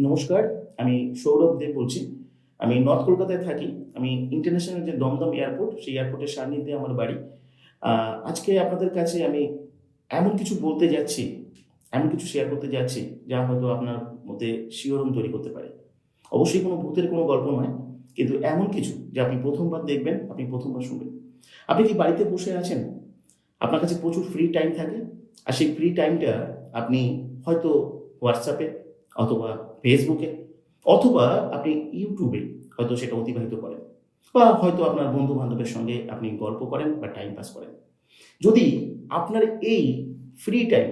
নমস্কার, আমি সৌরভ দেব বলছি। আমি নর্থ কলকাতায় থাকি। আমি ইন্টারন্যাশনাল যে দমদম এয়ারপোর্ট, সেই এয়ারপোর্টের সান্নিধ্যে আমার বাড়ি। আজকে আপনাদের কাছে আমি এমন কিছু বলতে যাচ্ছি, এমন কিছু শেয়ার করতে যাচ্ছি, যা হয়তো আপনার মধ্যে শিহরণ তৈরি করতে পারে। অবশ্যই কোনো ভূতের কোনো গল্প নয়, কিন্তু এমন কিছু যা আপনি প্রথমবার দেখবেন, আপনি প্রথমবার শুনবেন। আপনি কি বাড়িতে বসে আছেন? আপনার কাছে প্রচুর ফ্রি টাইম থাকে, আর সেই ফ্রি টাইমটা আপনি হয়তো হোয়াটসঅ্যাপে অথবা ফেসবুকে অথবা আপনি ইউটিউবে হয়তো সেটা অতিবাহিত করেন, বা হয়তো আপনার বন্ধু বান্ধবের সঙ্গে আপনি গল্প করেন বা টাইম পাস করেন। যদি আপনার এই ফ্রি টাইম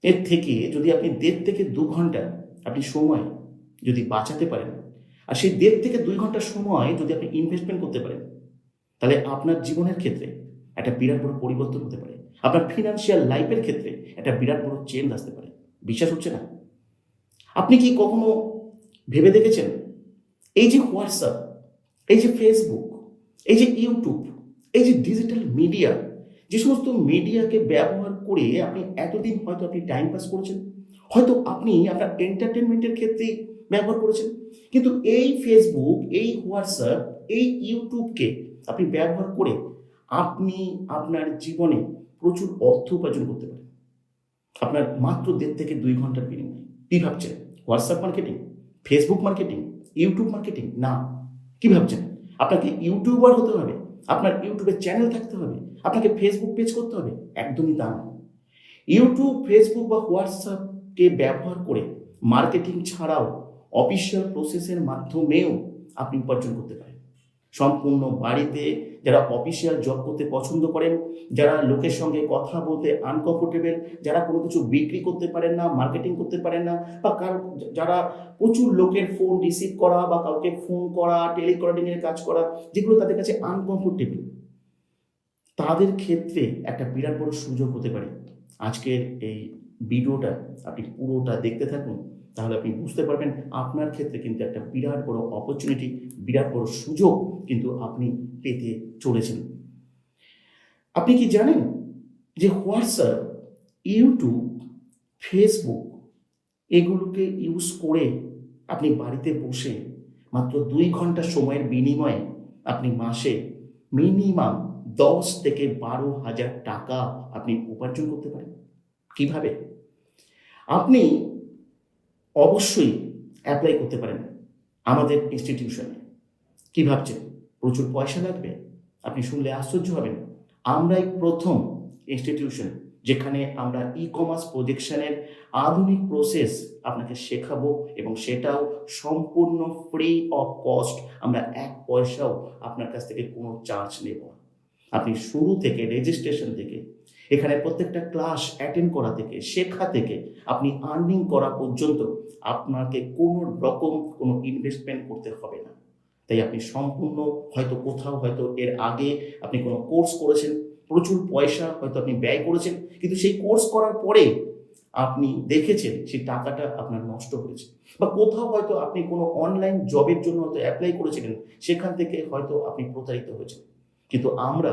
এর থেকে যদি আপনি 1.5 থেকে 2 ঘন্টা আপনি সময় যদি বাঁচাতে পারেন, আর সেই 1.5 থেকে 2 ঘন্টা সময় যদি আপনি ইনভেস্টমেন্ট করতে পারেন, তাহলে আপনার জীবনের ক্ষেত্রে একটা বিরাট বড় পরিবর্তন হতে পারে। আপনার ফিনান্সিয়াল লাইফের ক্ষেত্রে একটা বিরাট বড় চেঞ্জ আসতে পারে। বিশ্বাস হচ্ছে না? আপনি কি কখনো ভেবে দেখেছেন, এই যে হোয়াটসঅ্যাপ, এই যে ফেসবুক, এই যে ইউটিউব, এই যে ডিজিটাল মিডিয়া, যে সমস্ত মিডিয়াকে ব্যবহার করে আপনি এতদিন হয়তো আপনি টাইম পাস করেছেন, হয়তো আপনি আপনার এন্টারটেনমেন্টের ক্ষেত্রেই ব্যবহার করেছেন, কিন্তু এই ফেসবুক, এই হোয়াটসঅ্যাপ, এই ইউটিউবকে আপনি ব্যবহার করে আপনি আপনার জীবনে প্রচুর অর্থ উপার্জন করতে পারেন। আপনার মাত্র 1.5 থেকে 2 ঘন্টার বিনিময়ে। কি ভাবছেন? WhatsApp marketing, Facebook marketing, YouTube marketing? না। কি ভাবছেন? আপনাকে ইউটিউবার হতে হবে, আপনার ইউটিউবে চ্যানেল থাকতে হবে, আপনাকে ফেসবুক পেজ করতে হবে? একদমই তা নয়। ইউটিউব, ফেসবুক বা হোয়াটসঅ্যাপকে ব্যবহার করে মার্কেটিং ছাড়াও অফিসিয়াল প্রসেসের মাধ্যমেও আপনি উপার্জন করতে পারেন। সম্পূর্ণ বাড়িতে যারা অফিসিয়াল জব করতে পছন্দ করেন, যারা লোকের সঙ্গে কথা বলতে আনকমফোর্টেবল, যারা কোনো কিছু বিক্রি করতে পারেন না, মার্কেটিং করতে পারেন না, বা যারা প্রচুর লোকের ফোন রিসিভ করা বা কাউকে ফোন করা, টেলিকলিং এর কাজ করা, যেগুলো তাদের কাছে আনকমফোর্টেবল, তাদের ক্ষেত্রে একটা বিরাট বড় সুযোগ হতে পারে। আজকের এই ভিডিওটা আপনি পুরোটা দেখতে থাকুন, তাহলে আপনি বুঝতে পারবেন আপনার ক্ষেত্রে কিন্তু একটা বিরাট বড় অপরচুনিটি, বিরাট বড় সুযোগ কিন্তু আপনি পেতে চলেছেন। আপনি কি জানেন যে হোয়াটসঅ্যাপ, ইউটিউব, ফেসবুক এগুলোকে ইউজ করে আপনি বাড়িতে বসে মাত্র 2 ঘন্টা সময়ের বিনিময়ে আপনি মাসে মিনিমাম 10 থেকে 12 হাজার টাকা আপনি উপার্জন করতে পারেন? কিভাবে? আপনি অবশ্যই অ্যাপ্লাই করতে পারেন আমাদের ইনস্টিটিউশনে। কি ভাবছেন প্রচুর পয়সা লাগবে? আপনি শুনলে আশ্চর্য হবেন। আমরাই প্রথম ইনস্টিটিউশন যেখানে আমরা ই কমার্স প্রজেকশনের আধুনিক প্রসেস আপনাকে শেখাবো, এবং সেটাও সম্পূর্ণ ফ্রি অফ কস্ট। আমরা 1 পয়সাও আপনার কাছ থেকে কোনো চার্জ নেব না। আপনি শুরু থেকে, রেজিস্ট্রেশন থেকে, এখানে প্রত্যেকটা ক্লাস অ্যাটেন্ড করা থেকে, শেখা থেকে, আপনি আর্নিং করা পর্যন্ত আপনাকে কোনো রকম কোনো ইনভেস্টমেন্ট করতে হবে না। তাই আপনি সম্পূর্ণ, হয়তো কোথাও হয়তো এর আগে আপনি কোনো কোর্স করেছেন, প্রচুর পয়সা হয়তো আপনি ব্যয় করেছেন, কিন্তু সেই কোর্স করার পরে আপনি দেখেছেন সেই টাকাটা আপনার নষ্ট হয়েছে, বা কোথাও হয়তো আপনি কোনো অনলাইন জবের জন্য হয়তো অ্যাপ্লাই করেছিলেন, সেখান থেকে হয়তো আপনি প্রতারিত হয়েছেন। কিন্তু আমরা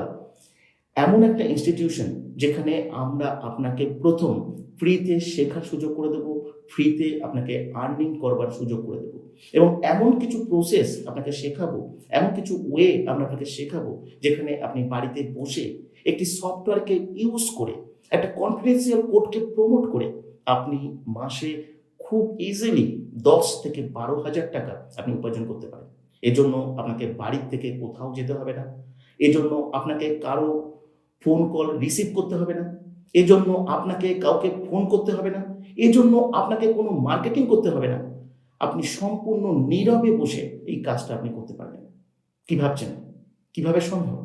এমন একটা ইনস্টিটিউশন যেখানে আমরা আপনাকে প্রথম ফ্রিতে শেখার সুযোগ করে দেবো, ফ্রিতে আপনাকে আর্নিং করবার সুযোগ করে দেবো, এবং এমন কিছু প্রসেস আপনাকে শেখাবো, এমন কিছু ওয়ে আমরা আপনাকে শেখাবো, যেখানে আপনি বাড়িতে বসে একটি সফটওয়্যারকে ইউজ করে, একটা কনফিডেন্সিয়াল কোডকে প্রমোট করে আপনি মাসে খুব ইজিলি 10 থেকে 12 হাজার টাকা আপনি উপার্জন করতে পারেন। এজন্য আপনাকে বাড়ির থেকে কোথাও যেতে হবে না, এজন্য আপনাকে কারো ফোন কল রিসিভ করতে হবে না, এজন্য আপনাকে কাউকে ফোন করতে হবে না, এজন্য আপনাকে কোনো মার্কেটিং করতে হবে না। আপনি সম্পূর্ণ নীরবে বসে এই কাজটা আপনি করতে পারবেন। কি ভাবছেন কিভাবে সম্ভব?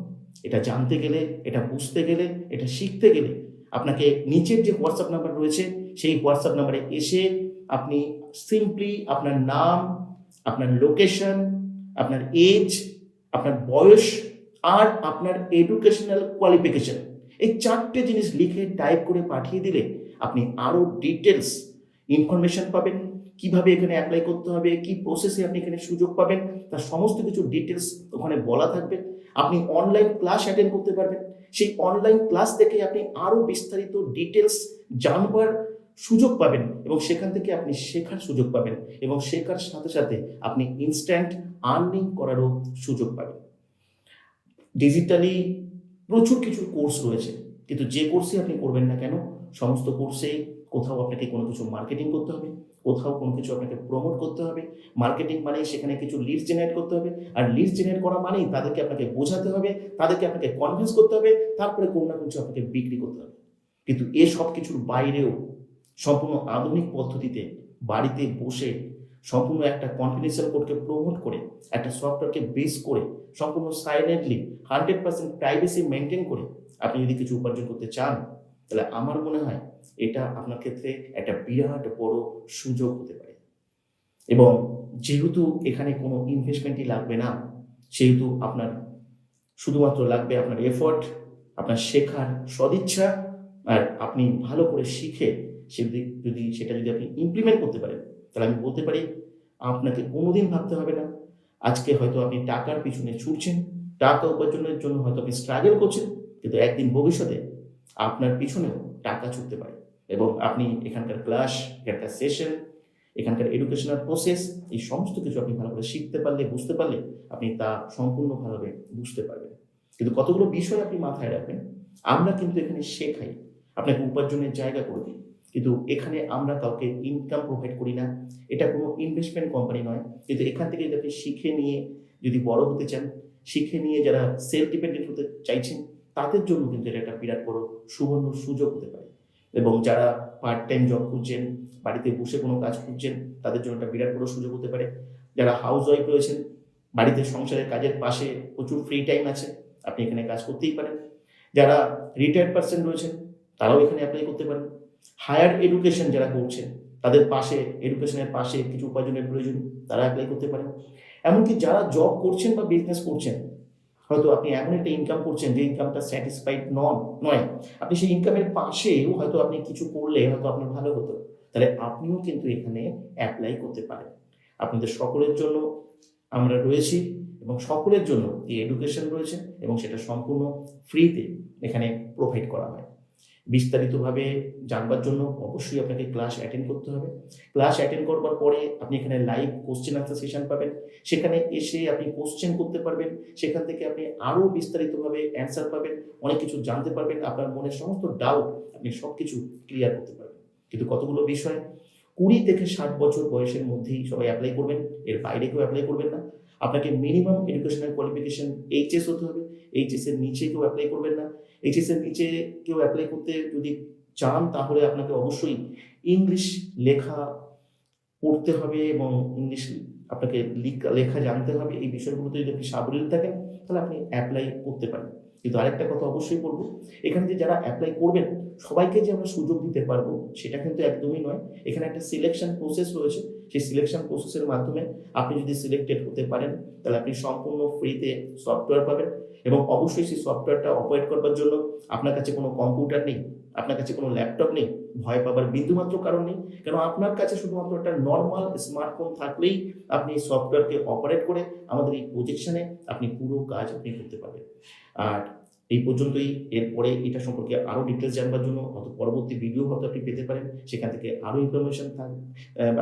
এটা জানতে গেলে, এটা বুঝতে গেলে, এটা শিখতে গেলে আপনাকে নিচের যে হোয়াটসঅ্যাপ নাম্বার রয়েছে, সেই হোয়াটসঅ্যাপ নাম্বারে এসে আপনি সিম্পলি আপনার নাম, আপনার লোকেশন, আপনার এজ, আপনার বয়স, আর আপনার এডুকেশনাল কোয়ালিফিকেশন, এই 4টে জিনিস লিখে টাইপ করে পাঠিয়ে দিলে আপনি আরও ডিটেলস ইনফরমেশন পাবেন। কিভাবে এখানে অ্যাপ্লাই করতে হবে, কি প্রসেসে আপনি এখানে সুযোগ পাবেন, তার সমস্ত কিছু ডিটেলস ওখানে বলা থাকবে। আপনি অনলাইন ক্লাস অ্যাটেন্ড করতে পারবেন। সেই অনলাইন ক্লাস থেকে আপনি আরও বিস্তারিত ডিটেলস জানবার সুযোগ পাবেন এবং সেখান থেকে আপনি শেখার সুযোগ পাবেন এবং শেখার সাথে সাথে আপনি ইনস্ট্যান্ট আর্নিং করারও সুযোগ পাবেন। ডিজিটালি প্রচুর কিছু কোর্স রয়েছে, কিন্তু যে কোর্সই আপনি করবেন না কেন, সমস্ত কোর্সেই কোথাও আপনাকে কোনো কিছু মার্কেটিং করতে হবে, কোথাও কোনো কিছু আপনাকে প্রমোট করতে হবে। মার্কেটিং মানে সেখানে কিছু লিডস জেনারেট করতে হবে, আর লিডস জেনারেট করা মানেই তাদেরকে আপনাকে বোঝাতে হবে, তাদেরকে আপনাকে কনভিন্স করতে হবে, তারপরে কোনো না কিছু আপনাকে বিক্রি করতে হবে। কিন্তু এ সব কিছুর বাইরেও সম্পূর্ণ আধুনিক পদ্ধতিতে বাড়িতে বসে সম্পূর্ণ একটা কনফিডেন্সিয়াল কোডকে প্রমোট করে, একটা সফটওয়্যারকে বেস করে, সম্পূর্ণ সাইলেন্টলি 100% প্রাইভেসি মেনটেন করে আপনি যদি কিছু উপার্জন করতে চান, তাহলে আমার মনে হয় এটা আপনার ক্ষেত্রে একটা বিরাট বড় সুযোগ হতে পারে। এবং যেহেতু এখানে কোনো ইনভেস্টমেন্টই লাগবে না, সেহেতু আপনার শুধুমাত্র লাগবে আপনার এফোর্ট, আপনার শেখার সদিচ্ছা, আর আপনি ভালো করে শিখে সেটা যদি আপনি ইমপ্লিমেন্ট করতে পারেন, তাহলে আমি বলতে পারি আপনাকে কোনোদিন ভাবতে হবে না। আজকে হয়তো আপনি টাকার পিছনে ছুটছেন, টাকা উপার্জনের জন্য হয়তো আপনি স্ট্রাগল করছেন, কিন্তু একদিন ভবিষ্যতে আপনার পিছনেও টাকা ছুটতে পারে এবং আপনি এখানকার ক্লাস, এখানকার সেশন, এখানকার এডুকেশনাল প্রসেস, এই সমস্ত কিছু আপনি ভালো করে শিখতে পারলে, বুঝতে পারলে আপনি তা সম্পূর্ণ ভালোভাবে বুঝতে পারবেন। কিন্তু কতগুলো বিষয় আপনি মাথায় রাখবেন, আমরা কিন্তু এখানে শেখাই, আপনাকে উপার্জনের জায়গা করে দিই, কিন্তু এখানে আমরা কাউকে ইনকাম প্রোভাইড করি না। এটা কোনো ইনভেস্টমেন্ট কোম্পানি নয়। কিন্তু এখান থেকে যদি আপনি শিখে নিয়ে যদি বড় হতে চান, শিখে নিয়ে যারা সেলফ ডিপেন্ডেন্ট হতে চাইছেন, তাদের জন্য কিন্তু এটা একটা বিরাট বড় সুবর্ণ সুযোগ হতে পারে। এবং যারা পার্ট টাইম জব খুঁজছেন, বাড়িতে বসে কোনো কাজ খুঁজছেন, তাদের জন্য একটা বিরাট বড় সুযোগ হতে পারে। যারা হাউস ওয়াইফ রয়েছেন, বাড়িতে সংসারের কাজের পাশে প্রচুর ফ্রি টাইম আছে, আপনি এখানে কাজ করতেই পারেন। যারা রিটায়ার্ড পার্সন রয়েছেন, তারাও এখানে অ্যাপ্লাই করতে পারেন। হায়ার এডুকেশন যারা করছেন, তাদের পাশে এডুকেশনের পাশে কিছু উপার্জনের প্রয়োজন, তারা অ্যাপ্লাই করতে পারেন। এমনকি যারা জব করছেন বা বিজনেস করছেন, হয়তো আপনি এমন একটা ইনকাম করছেন যে ইনকামটা স্যাটিসফাইড নয়, আপনি সেই ইনকামের পাশেও হয়তো আপনি কিছু করলে হয়তো আপনার ভালো হতো, তাহলে আপনিও কিন্তু এখানে অ্যাপ্লাই করতে পারেন। আপনাদের সকলের জন্য আমরা রয়েছি এবং সকলের জন্য এই এডুকেশন রয়েছে এবং সেটা সম্পূর্ণ ফ্রিতে এখানে প্রোভাইড করা হয়। বিস্তারিতভাবে জানবার জন্য অবশ্যই আপনাকে ক্লাস অ্যাটেন্ড করতে হবে। ক্লাস অ্যাটেন্ড করবার পরে আপনি এখানে লাইভ কোশ্চেন আনসার সেশন পাবেন, সেখানে এসে আপনি কোশ্চেন করতে পারবেন, সেখান থেকে আপনি আরও বিস্তারিতভাবে অ্যান্সার পাবেন, অনেক কিছু জানতে পারবেন, আপনার মনের সমস্ত ডাউট আপনি সব কিছু ক্লিয়ার করতে পারবেন। কিন্তু কতগুলো বিষয় 20 থেকে 60 বছর বয়সের মধ্যেই সবাই অ্যাপ্লাই করবেন, এর বাইরে কেউ অ্যাপ্লাই করবেন না। আপনাকে মিনিমাম এডুকেশনাল কোয়ালিফিকেশন এইচএস হতে হবে, এইচএস এর নিচে কেউ অ্যাপ্লাই করবেন না। এইচএস এর নিচে কেউ অ্যাপ্লাই করতে যদি চান, তাহলে আপনাকে অবশ্যই ইংলিশ লেখা পড়তে হবে এবং ইংলিশ আপনাকে লেখা জানতে হবে। এই বিষয়গুলোতে যদি আপনি সাবলীল থাকেন, তাহলে আপনি অ্যাপ্লাই করতে পারেন। কিন্তু আরেকটা কথা অবশ্যই বলবো, এখানে যে যারা অ্যাপ্লাই করবেন সবাইকে যে আমরা সুযোগ দিতে পারবো সেটা কিন্তু একদমই নয়। এখানে একটা সিলেকশন প্রসেস রয়েছে, সেই সিলেকশন প্রসেসের মাধ্যমে আপনি যদি সিলেক্টেড হতে পারেন, তাহলে আপনি সম্পূর্ণ ফ্রিতে সফটওয়্যার পাবেন এবং অবশ্যই সেই সফটওয়্যারটা অপারেট করবার জন্য আপনার কাছে কোনো কম্পিউটার নেই, আপনার কাছে কোনো ল্যাপটপ নেই, ভয় পাবার বিন্দুমাত্র কারণ নেই। কেন আপনার কাছে শুধুমাত্র একটা নর্মাল স্মার্টফোন থাকলেই আপনি এই সফটওয়্যারকে অপারেট করে আমাদের এই প্রজেকশনে আপনি পুরো কাজ আপনি করতে পারবেন। আর এই পর্যন্তই। এরপরে এটা সম্পর্কে আরও ডিটেলস জানবার জন্য হয়তো পরবর্তী ভিডিও হয়তো আপনি পেতে পারেন, সেখান থেকে আরও ইনফরমেশন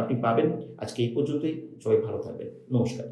আপনি পাবেন। আজকে এই পর্যন্তই, সবাই ভালো থাকবেন, নমস্কার।